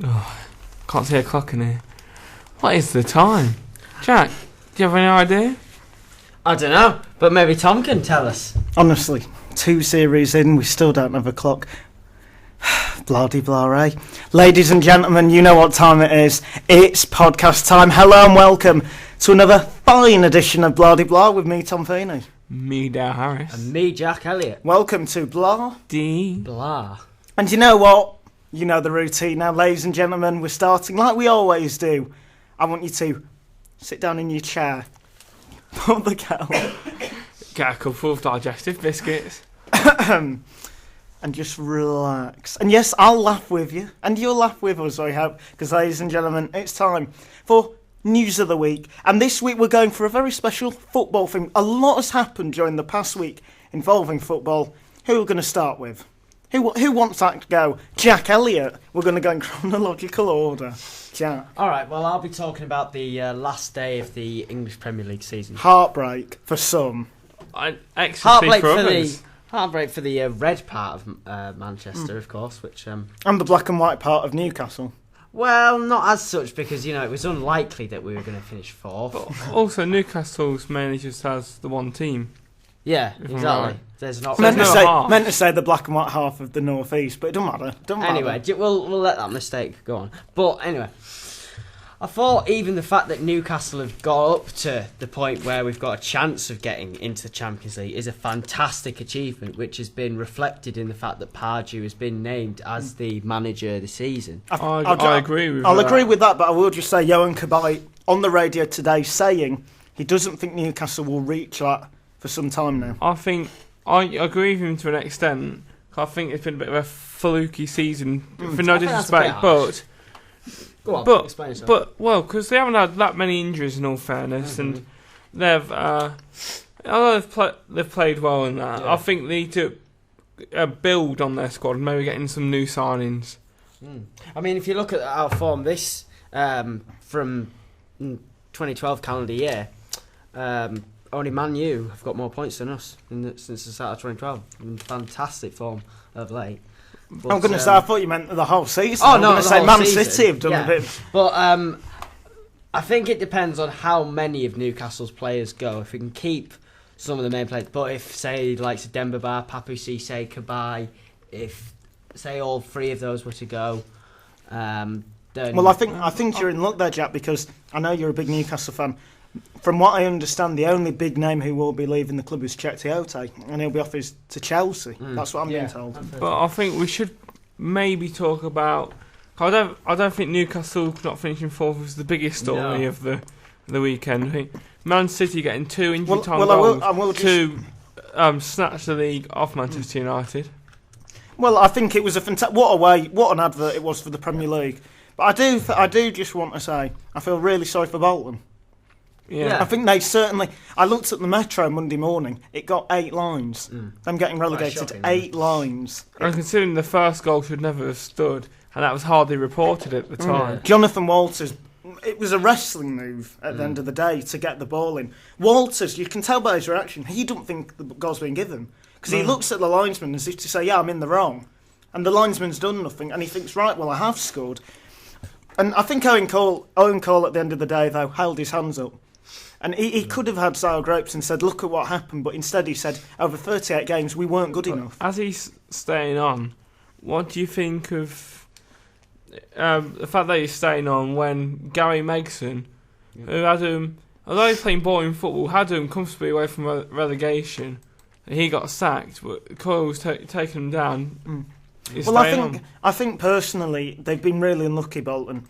Oh, can't see a clock in here. What is the time? Jack, do you have any idea? I don't know, but maybe Tom can tell us. Honestly, 2 series in, we still don't have a clock. Blah-de-blah, eh? Ladies and gentlemen, you know what time it is. It's podcast time. Hello and welcome to another fine edition of Blah-de-blah with me, Tom Feeney. Me, Dale Harris. And me, Jack Elliott. Welcome to Blah. Blah. And you know what? You know the routine now, ladies and gentlemen. We're starting like we always do. I want you to sit down in your chair, put the kettle, Get a couple of digestive biscuits. and just relax. And yes, I'll laugh with you, and you'll laugh with us, I hope. Because, ladies and gentlemen, it's time for News of the Week. And this week we're going for a very special football thing. A lot has happened during the past week involving football. Who are we going to start with? Who wants that to go? Jack Elliott. We're going to go in chronological order. Jack. All right, well, I'll be talking about the last day of the English Premier League season. Heartbreak for some. Ecstasy for others. Heartbreak for the red part of Manchester, of course, which... And the black and white part of Newcastle. Well, not as such, because, you know, it was unlikely that we were going to finish fourth. But also, Newcastle's mainly just has the one team. Yeah, If I'm exactly. right. There's not... There's no half. Meant to say the black and white half of the North East, but it doesn't matter. Anyway, we'll let that mistake go on. But anyway, I thought even the fact that Newcastle have got up to the point where we've got a chance of getting into the Champions League is a fantastic achievement, which has been reflected in the fact that Pardew has been named as the manager of the season. I agree with that. I'll agree with that, but I will just say Johan Cabaye on the radio today saying he doesn't think Newcastle will reach that for some time now. I agree with him to an extent. I think it's been a bit of a fluky season, for no I think that's a disrespect, bit but... Go on, explain yourself. Because they haven't had that many injuries in all fairness, and they've although they've played well in that. Yeah. I think they need to build on their squad and maybe getting some new signings. I mean, if you look at our form this from 2012 calendar year, only Man U have got more points than us since the start of 2012. In fantastic form of late. But, I'm going to say, I thought you meant the whole season. Oh, I'm no, going to the say whole Man season. City have done Yeah. a bit. But I think it depends on how many of Newcastle's players go. If we can keep some of the main players, but if, say, like Demba Ba, Papu Cisse, Cabaye, if, say, all three of those were to go, then... Well, I think you're in luck there, Jack, because I know you're a big Newcastle fan. From what I understand, the only big name who will be leaving the club is Cheick Tiote, and he'll be off to Chelsea. That's what I'm being told. But I think we should maybe talk about... I don't think Newcastle not finishing fourth was the biggest story of the weekend. I think Man City getting 2 injury time goals I will to snatch the league off Manchester United. Well, I think it was a fantastic... What an advert it was for the Premier League. But I do just want to say, I feel really sorry for Bolton. Yeah. I think they certainly... I looked at the Metro Monday morning. It got 8 lines. Them getting relegated, shocking, 8 lines. And considering the first goal should never have stood, and that was hardly reported at the time. Jonathan Walters... It was a wrestling move at the end of the day to get the ball in. Walters, you can tell by his reaction, he don't think the goal's been given. Because he looks at the linesman as if to say, yeah, I'm in the wrong. And the linesman's done nothing, and he thinks, right, well, I have scored. And I think Owen Cole at the end of the day, though, held his hands up. And he could have had sour grapes and said, look at what happened, but instead he said, over 38 games, we weren't good enough. As he's staying on, what do you think of the fact that he's staying on when Gary Megson, who had him, although he's playing boring football, had him comfortably away from relegation, and he got sacked, but Coyle was taking him down. Well, I think personally, they've been really unlucky, Bolton.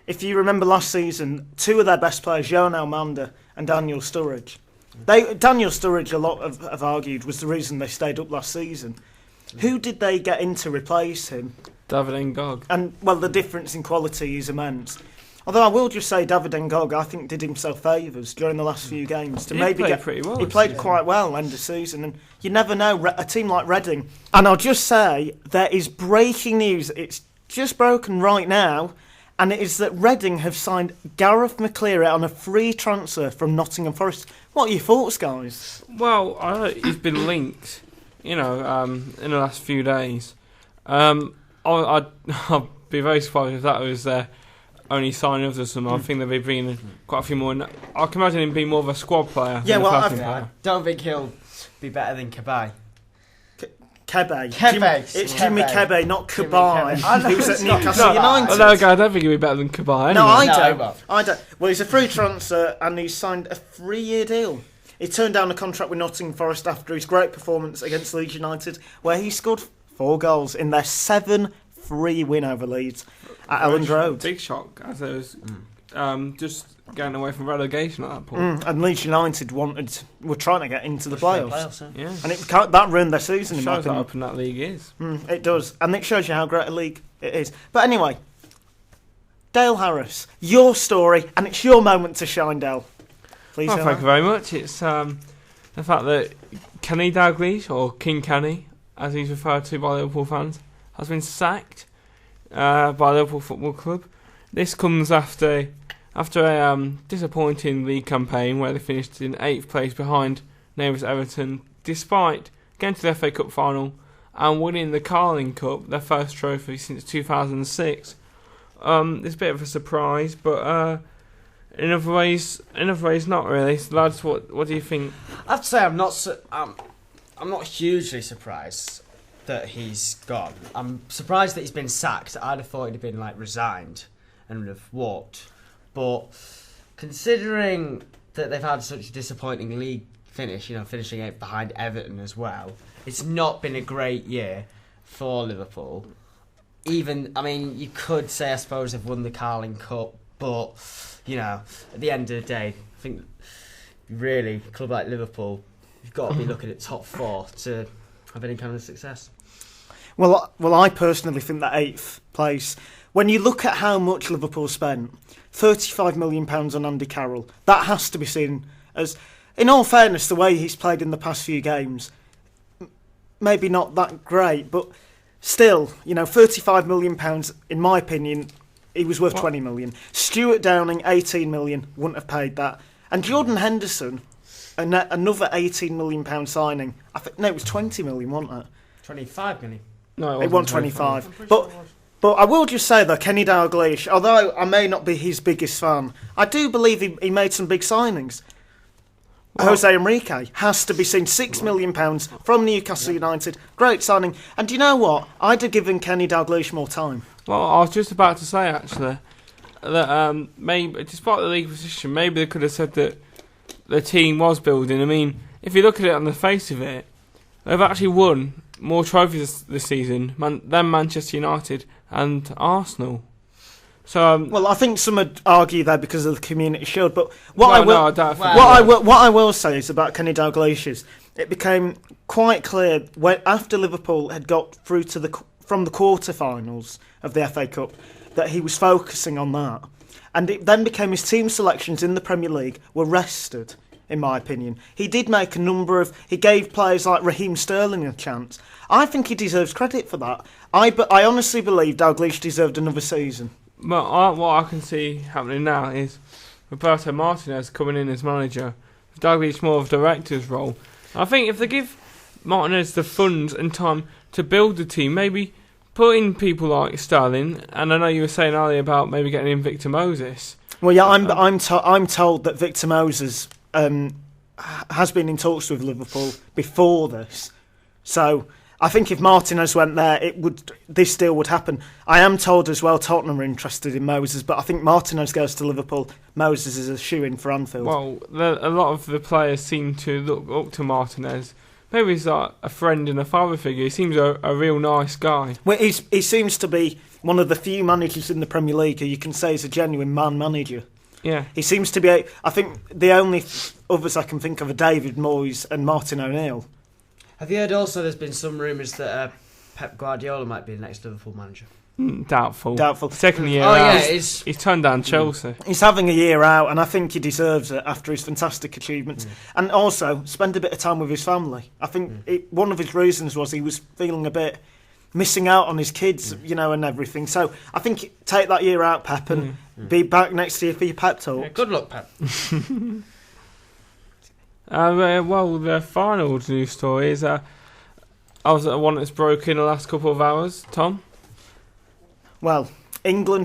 If you remember last season, 2 of their best players, Johan Almanda and Daniel Sturridge. Daniel Sturridge, a lot have argued, was the reason they stayed up last season. Who did they get in to replace him? David Ngog. And, well, the difference in quality is immense. Although I will just say David Ngog, I think, did himself favours during the last few games. He played pretty well. He played quite well end of season, and you never know, a team like Reading. And I'll just say, there is breaking news. It's just broken right now. And it is that Reading have signed Gareth McCleary on a free transfer from Nottingham Forest. What are your thoughts, guys? Well, I know he's been linked, in the last few days. I've be very surprised if that was their only signing of the summer. I think they'll be bringing quite a few more. I can imagine him being more of a squad player. Yeah, than a well, first team I player. don't think he'll be better than Kabay. Kebe. Kebe. It's Jimmy Kebe, not Jimmy Kabay. Kebe. I know He was at it's not Newcastle Kabay. United. Oh, no, okay, I don't think he'll be better than Kabay. No, Anyway. I don't. Well, he's a free transfer and he's signed a 3-year deal. He turned down a contract with Nottingham Forest after his great performance against Leeds United, where he scored 4 goals in their 7-3 win over Leeds at Elland Road. Big shock as there was just getting away from relegation at that point. And Leeds United were trying to get into the playoffs. Yeah. And that ruined their season, in my Shows how opinion. open that league is. It does. And it shows you how great a league it is. But anyway, Dale Harris, your story, and it's your moment to shine, Dale. Please, Well, Dale. thank you very much. It's the fact that Kenny Dalglish, or King Kenny, as he's referred to by Liverpool fans, has been sacked by Liverpool Football Club. This comes after a disappointing league campaign where they finished in 8th place behind neighbours Everton, despite getting to the FA Cup final and winning the Carling Cup, their first trophy since 2006. It's a bit of a surprise, but in other ways, not really. So lads, what do you think? I have to say, I'm not hugely surprised that he's gone. I'm surprised that he's been sacked. I'd have thought he'd have been resigned and would have walked. But considering that they've had such a disappointing league finish, finishing 8th behind Everton as well, it's not been a great year for Liverpool. You could say, I suppose, they've won the Carling Cup, but at the end of the day, I think really a club like Liverpool, you've got to be looking at top 4 to have any kind of success. Well, I personally think that 8th place, when you look at how much Liverpool spent, £35 million on Andy Carroll, that has to be seen as, in all fairness, the way he's played in the past few games, maybe not that great, but still, £35 million, in my opinion, he was worth 20 million. Stuart Downing, 18 million, wouldn't have paid that. And Jordan Henderson, another £18 million signing. It was 20 million, wasn't it? 25 million. No, It wasn't 25. But I will just say, though, Kenny Dalglish, although I may not be his biggest fan, I do believe he made some big signings. Jose Enrique has to be seen, £6 million from Newcastle United. Great signing. And do you know what? I'd have given Kenny Dalglish more time. Well, I was just about to say, actually, that maybe, despite the league position, maybe they could have said that the team was building. I mean, if you look at it on the face of it, they've actually won more trophies this season than Manchester United and Arsenal. So, Well, I think some would argue that because of the Community Shield, but I doubt if- what I will say is about Kenny Dalglish is it became quite clear after Liverpool had got through from the quarter-finals of the FA Cup that he was focusing on that, and it then became his team selections in the Premier League were rested. In my opinion, he did make he gave players like Raheem Sterling a chance. I think he deserves credit for that. I honestly believe Dalglish deserved another season. But what I can see happening now is Roberto Martinez coming in as manager, with Dalglish more of a director's role. I think if they give Martinez the funds and time to build the team, maybe put in people like Sterling, and I know you were saying earlier about maybe getting in Victor Moses. Well, yeah, I'm told that Victor Moses has been in talks with Liverpool before this, so I think if Martinez went there, this deal would happen. I am told as well Tottenham are interested in Moses, but I think Martinez goes to Liverpool. Moses is a shoe-in for Anfield. Well, a lot of the players seem to look up to Martinez. Maybe he's like a friend and a father figure. He seems a real nice guy. Well, he seems to be one of the few managers in the Premier League who you can say is a genuine man manager. Yeah. He seems to be. I think the only others I can think of are David Moyes and Martin O'Neill. Have you heard also there's been some rumours that Pep Guardiola might be the next Liverpool manager? Doubtful. Second year Oh, out. yeah, it's... He's turned down Chelsea. He's having a year out, and I think he deserves it after his fantastic achievements. And also, spend a bit of time with his family. I think one of his reasons was he was feeling a bit missing out on his kids, and everything. So I think take that year out, Pep, and be back next year for your pep talk. Yeah, good luck, Pep. Well, the final news story is I was at one that's broken in the last couple of hours. Tom? Well, England